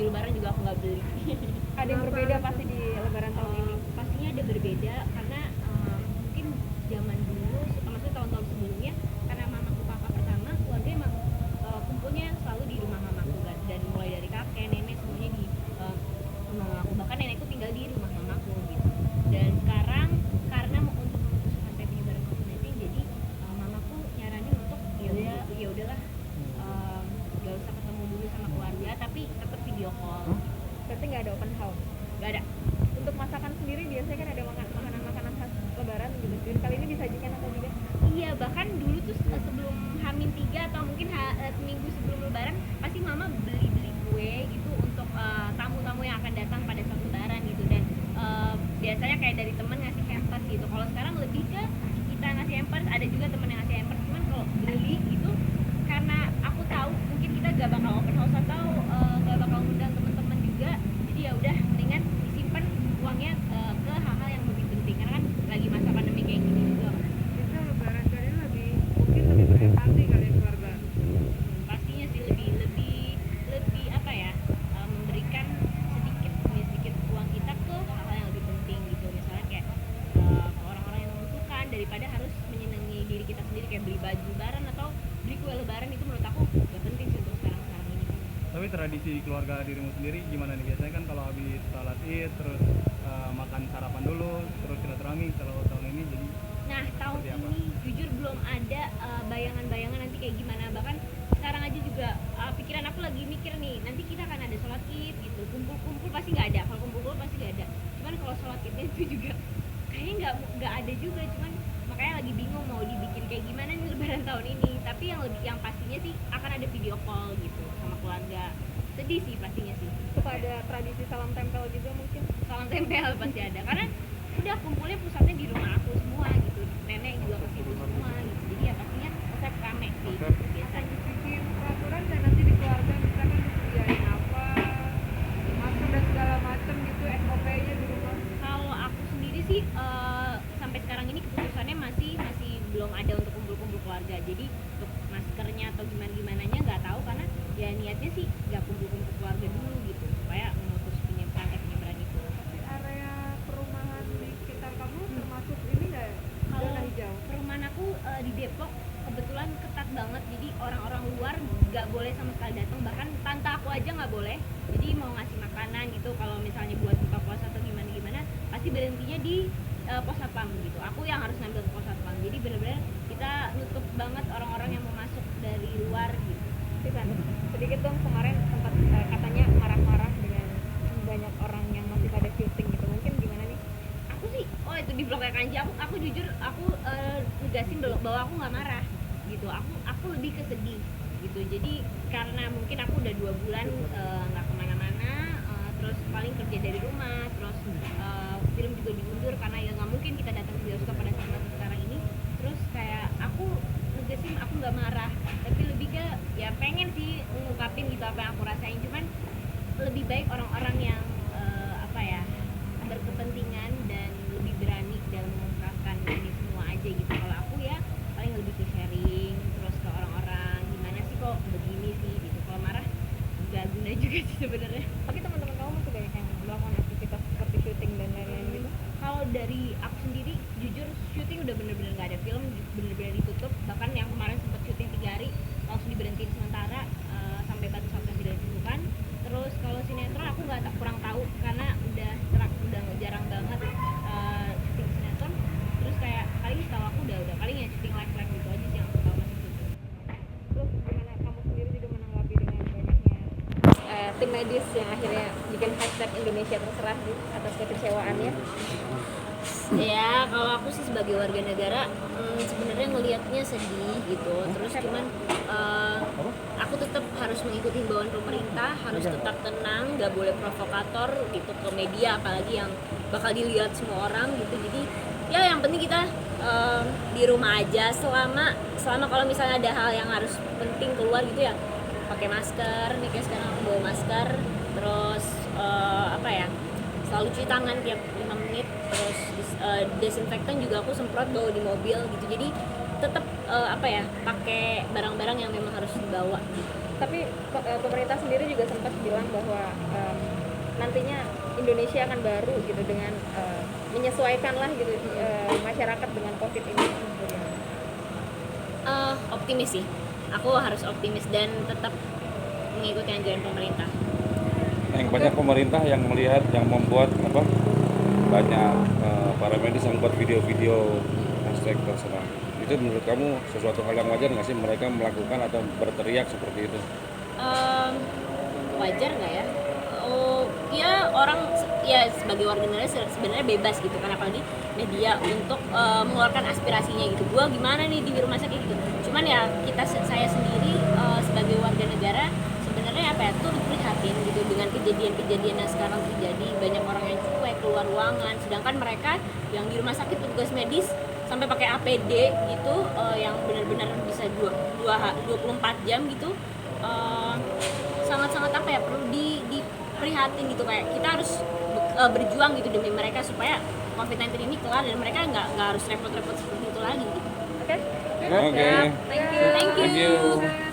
baju lebaran juga aku nggak beli. Ada yang berbeda pasti di lebaran tahun ini. Pastinya ada berbeda karena mungkin zaman dulu, maksudnya tahun-tahun sebelumnya, karena mamaku kakak pertama, keluarga emang kumpulnya selalu di rumah mamaku kan, dan mulai dari kakek, nenek semuanya di rumah mamaku, bahkan nenekku tinggal di rumah mamaku gitu. Dan sekarang karena untuk memutus rantai penyebaran COVID-19, jadi mamaku nyaranin untuk ya udahlah, gak usah ketemu dulu sama keluarga, tapi tetap video call. Berarti nggak ada open house. Gak ada. Untuk masakan sendiri biasanya kan ada makanan-makanan khas lebaran gitu. Dan kali ini disajikan atau tidak? Iya, bahkan dulu tuh sebelum H-3 atau mungkin seminggu sebelum lebaran pasti mama beli kue gitu untuk tamu-tamu yang akan datang pada saat lebaran gitu. Dan biasanya kayak dari temen ngasih hampers gitu. Kalau sekarang lebih ke kita ngasih hampers, ada juga temen yang ngasih hampers. Cuman kalau beli gitu, karena aku tahu mungkin kita gak bakal open house atau gak bakal ngundang temen-temen juga, jadi ya udah mendingan disimpan uangnya ke hal-hal yang lebih penting, karena kan lagi masa pandemi kayak gini juga. Bisa lebaran kali ini mungkin lebih berempati kali ya keluarga. Pastinya sih lebih apa ya, memberikan sedikit uang kita ke hal-hal yang lebih penting gitu. Misalnya kayak ke orang-orang yang membutuhkan, daripada harus menyenangi diri kita sendiri kayak beli baju lebaran atau beli kue lebaran. Itu menurut aku gak penting sih untuk sekarang ini. Tapi tradisi keluarga dirimu sendiri gimana nih? Biasanya kan kalau habis salat Id terus makan sarapan dulu, terus silaturahmi. Kalau tahun ini jadi Nah, tahun seperti apa? ini jujur belum ada bayangan-bayangan nanti kayak gimana. Bahkan sekarang aja juga pikiran aku lagi mikir nih, nanti kita akan ada sholat Id gitu. Kumpul-kumpul pasti nggak ada. Kalau kumpul-kumpul pasti nggak ada. Cuman kalau sholat Idnya itu juga kayaknya nggak ada juga. Cuman makanya lagi bingung mau dibikin kayak gimana nih lebaran tahun ini. Tapi yang pastinya sih akan ada video call gitu sama keluarga. Sedih sih pastinya sih. Suka ada tradisi salam tempel juga mungkin. Salam tempel pasti ada, karena udah kumpulnya pusatnya di rumah aku semua gitu, nenek juga ke situ semua gitu, jadi ya pastinya resep rame sih biasanya. Bikin peraturan dan nanti di keluarga misalkan disediain apa, masker dan segala macam gitu, SOP-nya di rumah. Kalau aku sendiri sih sampai sekarang ini keputusannya masih belum ada untuk kumpul-kumpul keluarga, jadi untuk maskernya atau gimana-gimananya nggak tahu, karena ya niatnya sih nggak kumpul-kumpul keluarga dulu gitu, supaya memutus rantai penyebaran itu. Di area perumahan di sekitar kamu termasuk ini nggak Kalau zona hijau? perumahan aku di Depok kebetulan ketat banget, jadi orang-orang luar nggak boleh sama sekali datang, bahkan tante aku aja nggak boleh. Jadi mau ngasih makanan gitu, kalau misalnya buat buka puasa atau gimana pasti berhentinya di pos satpam gitu. Aku yang harus ngambil ke pos satpam, jadi benar-benar kita nutup banget orang-orang yang mau masuk dari luar gitu. Tiffan, sedikit dong, kemarin sempat katanya marah-marah dengan banyak orang yang masih pada syuting gitu. Mungkin gimana nih? Aku sih, itu di vlognya Kanji, aku jujur aku negasin bahwa aku nggak marah gitu. Aku lebih ke sedih gitu. Jadi karena mungkin aku udah 2 bulan nggak kemana-mana, terus paling kerja dari rumah, terus film juga diundur karena ya nggak mungkin kita datang ke bioskop pada saat sekarang ini. Terus kayak aku negasin, aku nggak marah, tapi lebih ke ya pengen sih ngungkapin gitu apa yang aku rasain. Cuman lebih baik orang-orang yang apa ya, berkepentingan dan lebih berani dalam mengungkapkan ini semua aja gitu. Kalau aku ya paling lebih ke sharing terus ke orang-orang, gimana sih kok begini sih gitu. Kalau marah nggak guna juga sih sebenarnya. Tapi teman-teman kamu masih banyak yang melakukan aktivitas seperti syuting dan lain-lain gitu. Kalau dari aku sendiri jujur syuting udah bener-bener nggak ada, film bener-bener ditutup. Bahkan yang kemarin sempat syuting 3 hari langsung diberhentiin sementara sampai batas waktu yang tidak ditentukan. Terus kalau sinetron aku kurang tahu karena udah jarang banget syuting sinetron. Terus kayak paling setahu aku udah paling ya syuting live gitu aja sih yang aku tahu masih syuting. Terus gimana kamu sendiri juga menanggapi dengan banyaknya tim medis yang akhirnya bikin hashtag Indonesia terserah atas kekecewaannya? Ya kalau aku sih sebagai warga negara sebenarnya ngelihatnya sedih gitu. Terus cuman aku tetap harus mengikuti himbauan pemerintah, harus tetap tenang, nggak boleh provokator gitu ke media, apalagi yang bakal dilihat semua orang gitu. Jadi ya yang penting kita di rumah aja selama kalau misalnya ada hal yang harus penting keluar gitu ya pakai masker. Nih kayak sekarang aku bawa masker, terus apa ya, selalu cuci tangan tiap 5 menit, terus desinfektan juga aku semprot bawa di mobil gitu. Jadi tetap apa ya, pakai barang-barang yang memang harus dibawa gitu. Tapi pemerintah sendiri juga sempat bilang bahwa nantinya Indonesia akan baru gitu dengan menyesuaikan lah gitu masyarakat dengan COVID ini. Optimis sih, aku harus optimis dan tetap mengikuti anjuran pemerintah. Yang banyak pemerintah yang melihat, yang membuat apa, banyak para medis yang membuat video-video hashtag terserah. Itu menurut kamu sesuatu hal yang wajar nggak sih mereka melakukan atau berteriak seperti itu? Wajar nggak ya? Ya orang ya sebagai warga negara sebenarnya bebas gitu kan, apalagi media untuk mengeluarkan aspirasinya gitu. Gua gimana nih di rumah sakit gitu. Cuman ya saya sendiri sebagai warga negara sebenarnya apa ya, turut prihatin gitu dengan kejadian-kejadian yang sekarang terjadi. Banyak orang yang cuek keluar ruangan, sedangkan mereka yang di rumah sakit petugas medis sampai pakai APD gitu, yang benar-benar bisa 24 jam gitu. Sangat-sangat apa ya, perlu diprihatin gitu, kayak kita harus berjuang gitu demi mereka supaya COVID-19 ini kelar dan mereka nggak harus repot-repot seperti itu lagi gitu. Oke. Oke. Thank you. Thank you.